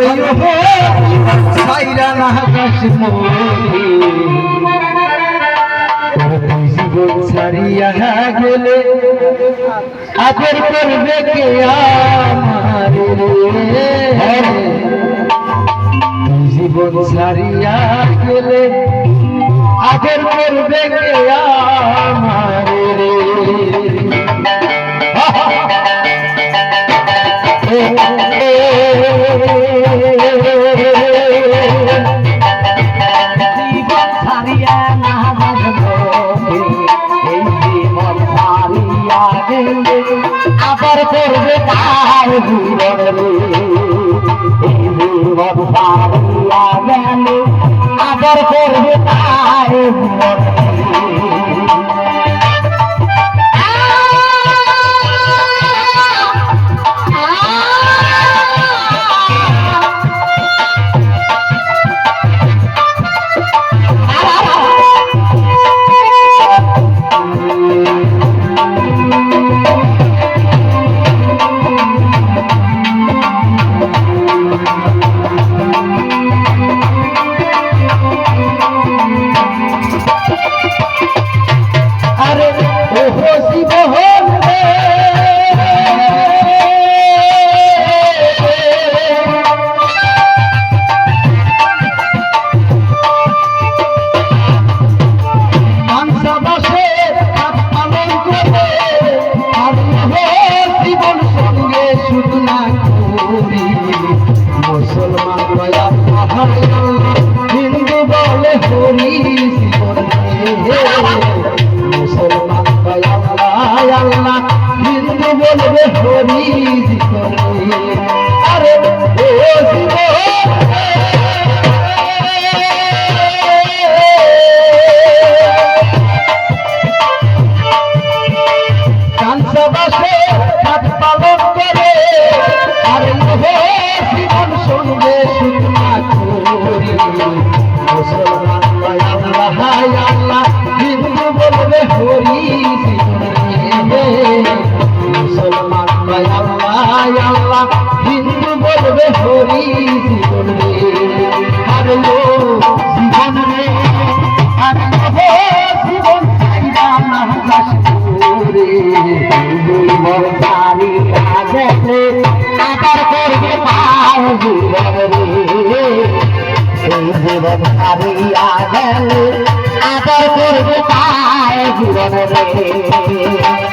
আরে ও সাইরা না কাশ্মীরি জীবন ছাড়িয়া গেলে আদর করবে কে আমার রে জীবন ছাড়িয়া গেলে আদর করবে কে আমার রে জীবন ছাড়িয়া না আবার করবে তার জীবন রে জীবন ছাড়িয়া গেলে আবার করবে তার জীবন হিন্দু বলে হরি মুসলমান আল্লাহ হিন্দু বলবে হরি আরে কাঞ্চাবাসে হাত পালন করে আরে জীবন সঙ্গে মুসলমান আল্লাহ হিন্দু বলবে হরি মুসলমান আল্লাহ হিন্দু বলবে হরি আরে জীবন রে আরে জীবন জীবন ছাড়িয়া গেলে আবার করবে তার জীবন রে জীবন ছাড়িয়া গেলে আবার করবে তার জীবন রে